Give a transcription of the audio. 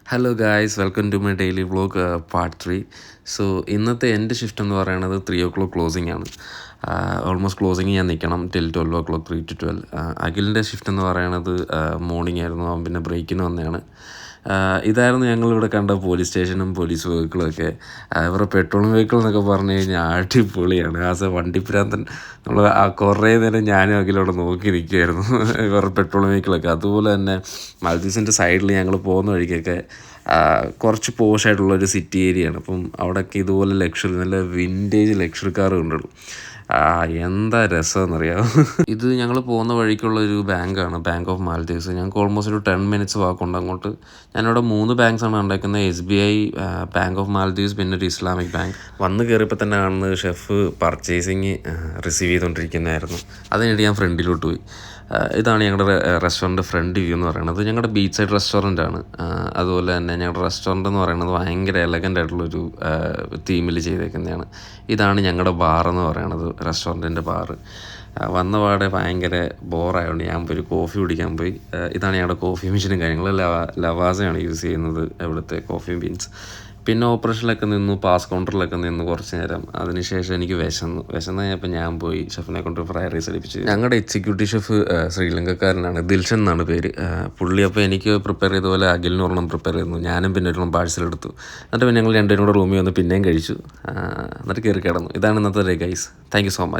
Hello guys, welcome to my daily vlog part 3. So ഇന്നത്തെ എൻ്റെ shift എന്ന് പറയുന്നത് 3 o'clock ക്ലോസിംഗ് ആണ്. ഓൾമോസ്റ്റ് ക്ലോസിങ് ഞാൻ നിൽക്കണം ടിൽ 12 o'clock, 3 to 12. അഖിലിൻ്റെ ഷിഫ്റ്റ് എന്ന് പറയുന്നത് മോർണിംഗ് ആയിരുന്നു. അവൻ പിന്നെ ബ്രേക്കിന് വന്നതാണ്. ഇതായിരുന്നു ഞങ്ങളിവിടെ കണ്ട പോലീസ് സ്റ്റേഷനും പോലീസ് വെഹിക്കിളൊക്കെ. ഇവരുടെ പെട്രോൾ വെഹിക്കിൾ എന്നൊക്കെ പറഞ്ഞു കഴിഞ്ഞാൽ അടിപൊളിയാണ്. ആസ് എ വണ്ടിപ്രാന്തൻ നമ്മൾ കുറേ നേരം ഞാനും അഖിലോടെ നോക്കി നിൽക്കുമായിരുന്നു ഇവരുടെ പെട്രോൾ വെഹിക്കിളൊക്കെ. അതുപോലെ തന്നെ മാൽദീവ്സിൻ്റെ സൈഡിൽ ഞങ്ങൾ പോകുന്ന വഴിക്കൊക്കെ കുറച്ച് പോഷായിട്ടുള്ളൊരു സിറ്റി ഏരിയയാണ്. അപ്പം അവിടെയൊക്കെ ഇതുപോലെ ലക്ഷറി നല്ല വിൻറ്റേജ് ലക്ഷറി കാർ കൊണ്ടുള്ളൂ. എന്താ രസമെന്നറിയാമോ. ഇത് ഞങ്ങൾ പോകുന്ന വഴിക്കുള്ളൊരു ബാങ്കാണ്, ബാങ്ക് ഓഫ് മാൽദീവ്സ്. ഞങ്ങൾക്ക് ഓൾമോസ്റ്റ് ഒരു 10 minutes വാക്കുണ്ട് അങ്ങോട്ട്. ഞാനിവിടെ 3 ബാങ്ക്സാണ് കണ്ടേക്കുന്നത്: SBI, ബാങ്ക് ഓഫ് മാൽദീവ്സ്, പിന്നെ ഒരു ഇസ്ലാമിക് ബാങ്ക്. വന്ന് കയറിയപ്പോൾ തന്നെ കാണുന്നത് ഷെഫ് പർച്ചേസിങ് റിസീവ് ചെയ്തുകൊണ്ടിരിക്കുന്നതായിരുന്നു. അതിനിടെ ഞാൻ ഫ്രണ്ടിലോട്ട് പോയി. ഇതാണ് ഞങ്ങളുടെ റെസ്റ്റോറൻറ്റ് ഫ്രണ്ട് വ്യൂ എന്ന് പറയുന്നത്. ഞങ്ങളുടെ ബീച്ച് സൈഡ് റെസ്റ്റോറൻ്റ് ആണ്. അതുപോലെ തന്നെ ഞങ്ങളുടെ റെസ്റ്റോറൻ്റ് എന്ന് പറയുന്നത് ഭയങ്കര എലഗൻ്റ് ആയിട്ടുള്ളൊരു തീമിൽ ചെയ്തേക്കുന്നതാണ്. ഇതാണ് ഞങ്ങളുടെ ബാറെന്ന് പറയുന്നത്, റെസ്റ്റോറൻറ്റിൻ്റെ ബാറ്. വന്ന പാടെ ഭയങ്കര ബോറായതുകൊണ്ട് ഞാൻ പോയി ഒരു കോഫി കുടിക്കാൻ പോയി. ഇതാണ് ഞങ്ങളുടെ കോഫി മെഷീനും കാര്യങ്ങളും. ലവാസയാണ് യൂസ് ചെയ്യുന്നത് ഇവിടുത്തെ കോഫി ബീൻസ്. പിന്നെ ഓപ്പറേഷനിലൊക്കെ നിന്നു, പാസ് കൗണ്ടറിലൊക്കെ നിന്നു കുറച്ച് നേരം. അതിനുശേഷം എനിക്ക് വിശന്നു കഴിഞ്ഞപ്പോൾ ഞാൻ പോയി ഷെഫിനെ കൊണ്ട് ഫ്രൈഡ് റൈസ് അടിപ്പിച്ച്. ഞങ്ങളുടെ എക്സിക്യൂട്ടീവ് ഷെഫ് ശ്രീലങ്കക്കാരനാണ്, ദിൽഷൻ എന്നാണ് പേര്. പുള്ളി അപ്പോൾ എനിക്ക് പ്രിപ്പയർ ചെയ്ത പോലെ അഖിലിന് ഒരെണ്ണം പ്രിപ്പയർ ചെയ്യുന്നു. ഞാനും പിന്നെ ഒരെണ്ണം പാഴ്സൽ എടുത്തു. എന്നിട്ട് പിന്നെ ഞങ്ങൾ രണ്ടുപേരും കൂടെ റൂമിൽ വന്ന് പിന്നെയും കഴിച്ചു. എന്നിട്ട് കയറി കിടന്നു. ഇതാണ് ഇന്നത്തെ day guys. Thank you so much.